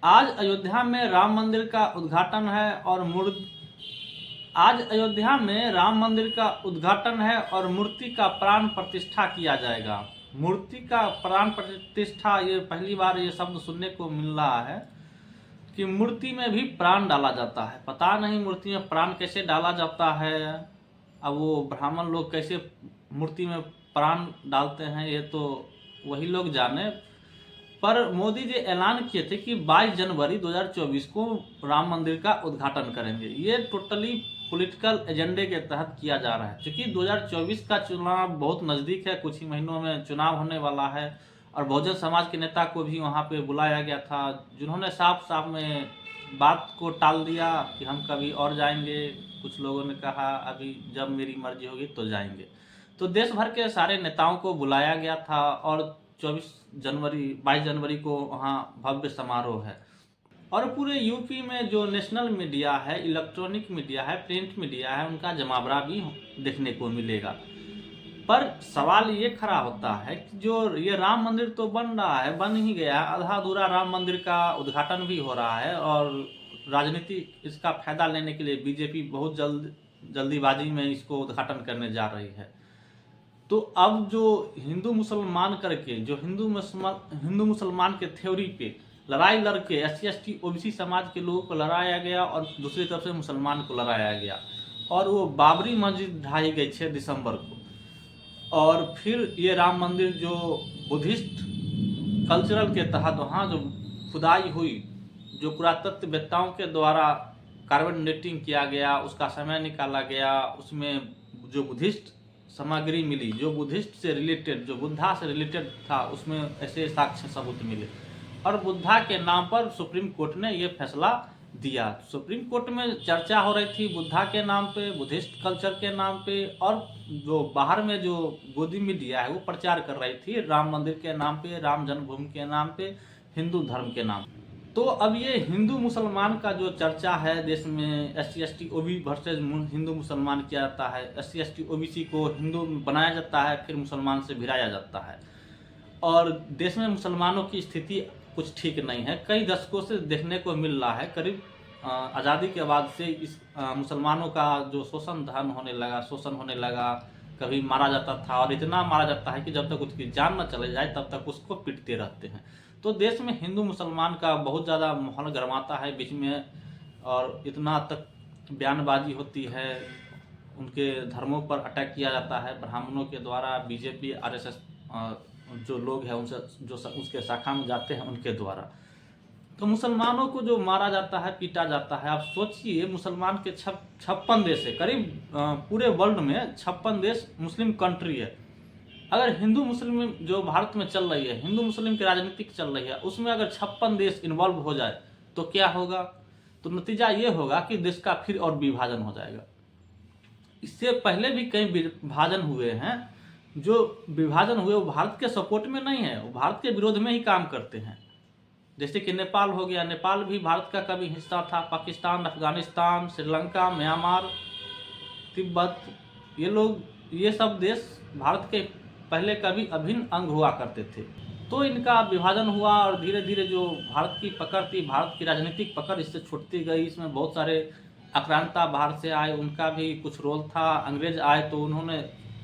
आज अयोध्या में राम मंदिर का उद्घाटन है और मूर्ति का प्राण प्रतिष्ठा किया जाएगा। मूर्ति का प्राण प्रतिष्ठा, ये पहली बार ये शब्द सुनने को मिल रहा है कि मूर्ति में भी प्राण डाला जाता है। पता नहीं मूर्ति में प्राण कैसे डाला जाता है। अब वो ब्राह्मण लोग कैसे मूर्ति में प्राण डालते हैं ये तो वही लोग जाने। पर मोदी जी ऐलान किए थे कि 22 जनवरी 2024 को राम मंदिर का उद्घाटन करेंगे। ये टोटली पॉलिटिकल एजेंडे के तहत किया जा रहा है, क्योंकि 2024 का चुनाव बहुत नज़दीक है। कुछ ही महीनों में चुनाव होने वाला है और बहुजन समाज के नेता को भी वहाँ पे बुलाया गया था, जिन्होंने साफ साफ में बात को टाल दिया कि हम कभी और जाएंगे। कुछ लोगों ने कहा अभी जब मेरी मर्जी होगी तो जाएंगे। तो देश भर के सारे नेताओं को बुलाया गया था और 22 जनवरी को वहाँ भव्य समारोह है। और पूरे यूपी में जो नेशनल मीडिया है, इलेक्ट्रॉनिक मीडिया है, प्रिंट मीडिया है, उनका जमावड़ा भी देखने को मिलेगा। पर सवाल ये खड़ा होता है कि जो ये राम मंदिर तो बन रहा है, बन ही गया, आधा अधूरा राम मंदिर का उद्घाटन भी हो रहा है और राजनीति इसका फायदा लेने के लिए बीजेपी बहुत जल्दीबाजी में इसको उद्घाटन करने जा रही है। तो अब जो हिंदू मुसलमान करके जो हिंदू मुसलमान के थ्योरी पे लड़ाई लड़के SC ST OBC समाज के लोगों को लड़ाया गया और दूसरी तरफ से मुसलमान को लड़ाया गया, और वो बाबरी मस्जिद ढाई गई 6 दिसंबर को। और फिर ये राम मंदिर जो बुद्धिस्ट कल्चरल के तहत वहाँ जो खुदाई हुई, जो पुरातत्ववेत्ताओं के द्वारा कार्बन डेटिंग किया गया, उसका समय निकाला गया, उसमें जो बुद्धिस्ट सामग्री मिली, जो बुद्धिस्ट से रिलेटेड, जो बुद्धा से रिलेटेड था, उसमें ऐसे साक्ष्य सबूत मिले। और बुद्धा के नाम पर सुप्रीम कोर्ट ने ये फैसला दिया। सुप्रीम कोर्ट में चर्चा हो रही थी बुद्धा के नाम पे, बुद्धिस्ट कल्चर के नाम पे, और जो बाहर में जो गोदी मीडिया है वो प्रचार कर रही थी राम मंदिर के नाम पे, राम जन्मभूमि के नाम पे, हिंदू धर्म के नाम पे। तो अब ये हिंदू मुसलमान का जो चर्चा है देश में, SC ST OBC versus Hindu मुसलमान किया जाता है, SC ST OBC को हिंदू बनाया जाता है, फिर मुसलमान से भिड़ाया जाता है। और देश में मुसलमानों की स्थिति कुछ ठीक नहीं है। कई दशकों से देखने को मिल रहा है, करीब आज़ादी के बाद से इस मुसलमानों का जो शोषण होने लगा। कभी मारा जाता था और इतना मारा जाता है कि जब तक उसकी जान न चले जाए तब तक उसको पीटते रहते हैं। तो देश में हिंदू मुसलमान का बहुत ज़्यादा माहौल गर्माता है बीच में, और इतना तक बयानबाजी होती है, उनके धर्मों पर अटैक किया जाता है ब्राह्मणों के द्वारा, बीजेपी RSS जो लोग हैं उनसे, जो उसके शाखा में जाते हैं उनके द्वारा। तो मुसलमानों को जो मारा जाता है, पीटा जाता है। आप सोचिए, मुसलमान के 56 देश है, करीब पूरे वर्ल्ड में 56 देश मुस्लिम कंट्री है। अगर हिंदू मुस्लिम जो भारत में चल रही है, हिंदू मुस्लिम की राजनीति चल रही है, उसमें अगर 56 देश इन्वॉल्व हो जाए तो क्या होगा? तो नतीजा ये होगा कि देश का फिर और विभाजन हो जाएगा। इससे पहले भी कई विभाजन हुए हैं। जो विभाजन हुए वो भारत के सपोर्ट में नहीं है, वो भारत के विरोध में ही काम करते हैं। जैसे कि नेपाल हो गया, नेपाल भी भारत का कभी हिस्सा था। पाकिस्तान, अफगानिस्तान, श्रीलंका, म्यांमार, तिब्बत, ये सब देश भारत के पहले कभी अभिन्न अंग हुआ करते थे। तो इनका विभाजन हुआ और धीरे धीरे जो भारत की पकड़ थी, भारत की राजनीतिक पकड़ इससे छूटती गई। इसमें बहुत सारे आक्रांता बाहर से आए, उनका भी कुछ रोल था। अंग्रेज आए तो उन्होंने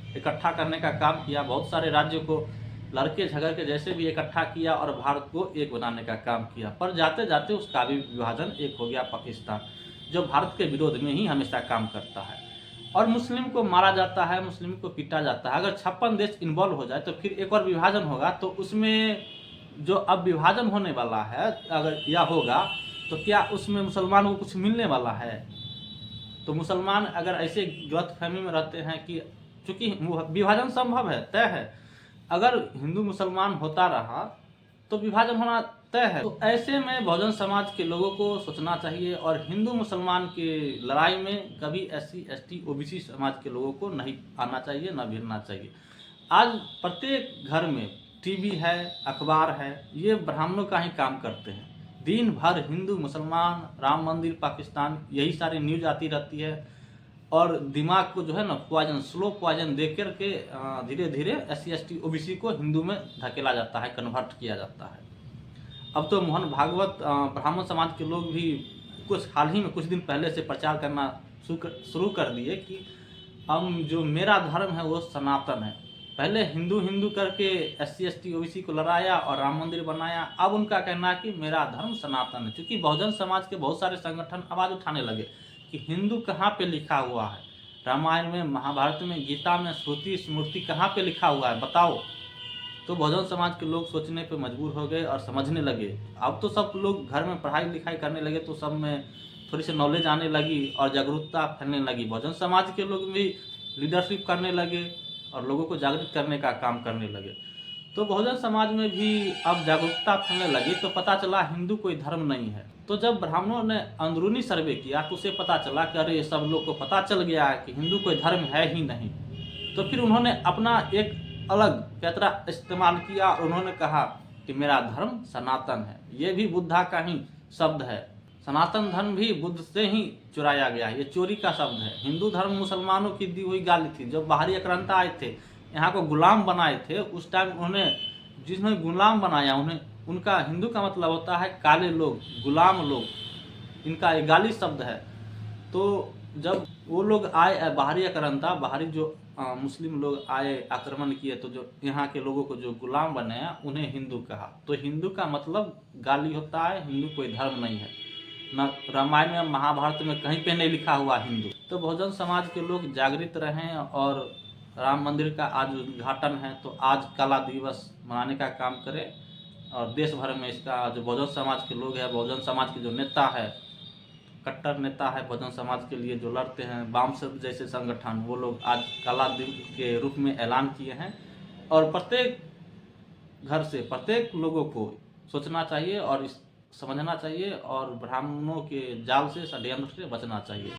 इकट्ठा करने का काम किया, बहुत सारे राज्यों को लड़के झगड़ के जैसे भी इकट्ठा किया और भारत को एक बनाने का काम किया। पर जाते जाते उसका भी विभाजन एक हो गया पाकिस्तान, जो भारत के विरोध में ही हमेशा काम करता है। और मुस्लिम को मारा जाता है, मुस्लिम को पीटा जाता है। अगर 56 देश इन्वॉल्व हो जाए तो फिर एक और विभाजन होगा। तो उसमें जो अब विभाजन होने वाला है, अगर यह होगा तो क्या उसमें मुसलमानों को कुछ मिलने वाला है? तो मुसलमान अगर ऐसे गलतफहमी में रहते हैं कि चूंकि विभाजन संभव है, तय है, अगर हिंदू मुसलमान होता रहा तो विभाजन होना तय है। तो ऐसे में बहुजन समाज के लोगों को सोचना चाहिए और हिंदू मुसलमान की लड़ाई में कभी SC ST OBC समाज के लोगों को नहीं आना चाहिए, न भिड़ना चाहिए। आज प्रत्येक घर में TV है, अखबार है, ये ब्राह्मणों का ही काम करते हैं। दिन भर हिंदू, मुसलमान, राम मंदिर, पाकिस्तान, यही सारी न्यूज आती रहती है। और दिमाग को जो है ना पॉइजन, स्लो पॉइजन दे करके धीरे धीरे SC ST OBC को हिंदू में धकेला जाता है, कन्वर्ट किया जाता है। अब तो मोहन भागवत ब्राह्मण समाज के लोग भी हाल ही में कुछ दिन पहले से प्रचार करना शुरू कर दिए कि हम जो मेरा धर्म है वो सनातन है। पहले हिंदू हिंदू करके SC ST OBC को लड़ाया और राम मंदिर बनाया। अब उनका कहना है कि मेरा धर्म सनातन है, क्योंकि बहुजन समाज के बहुत सारे संगठन आवाज़ उठाने लगे कि हिंदू कहाँ पे लिखा हुआ है, रामायण में, महाभारत में, गीता में, श्रुति स्मृति कहाँ पे लिखा हुआ है बताओ। तो बहुजन समाज के लोग सोचने पे मजबूर हो गए और समझने लगे। अब तो सब लोग घर में पढ़ाई लिखाई करने लगे, तो सब में थोड़ी सी नॉलेज आने लगी और जागरूकता फैलने लगी। बहुजन समाज के लोग भी लीडरशिप करने लगे और लोगों को जागृत करने का काम करने लगे। तो बहुजन समाज में भी अब जागरूकता फैलने लगी, तो पता चला हिंदू कोई धर्म नहीं है। तो जब ब्राह्मणों ने अंदरूनी सर्वे किया तो उसे पता चला कि अरे सब लोग को पता चल गया है कि हिंदू कोई धर्म है ही नहीं। तो फिर उन्होंने अपना एक अलग पैतरा इस्तेमाल किया और उन्होंने कहा कि मेरा धर्म सनातन है। ये भी बुद्धा का ही शब्द है। सनातन धर्म भी बुद्ध से ही चुराया गया है, ये चोरी का शब्द है। हिंदू धर्म मुसलमानों की दी हुई गाली थी। जब बाहरी आक्रांता आए थे, यहाँ को गुलाम बनाए थे, उस टाइम उन्होंने जिसने गुलाम बनाया उनका हिंदू का मतलब होता है काले लोग, गुलाम लोग, इनका एक गाली शब्द है। तो जब वो लोग आए बाहरी आक्रांता, बाहरी जो मुस्लिम लोग आए आक्रमण किए, तो जो यहाँ के लोगों को जो गुलाम बनाया उन्हें हिंदू कहा। तो हिंदू का मतलब गाली होता है, हिंदू कोई धर्म नहीं है। न रामायण में महाभारत में कहीं पे नहीं लिखा हुआ हिंदू। तो बहुजन समाज के लोग जागृत रहें और राम मंदिर का आज उद्घाटन है तो आज कला दिवस मनाने का काम करें और देश भर में इसका जो बहुजन समाज के लोग हैं, बहुजन समाज के जो नेता है, कट्टर नेता है बहुजन समाज के लिए जो लड़ते हैं, वामसद जैसे संगठन, वो लोग आज कला दिवस के रूप में ऐलान किए हैं। और प्रत्येक घर से प्रत्येक लोगों को सोचना चाहिए और समझना चाहिए और ब्राह्मणों के जाल से, षड्यंत्र से बचना चाहिए।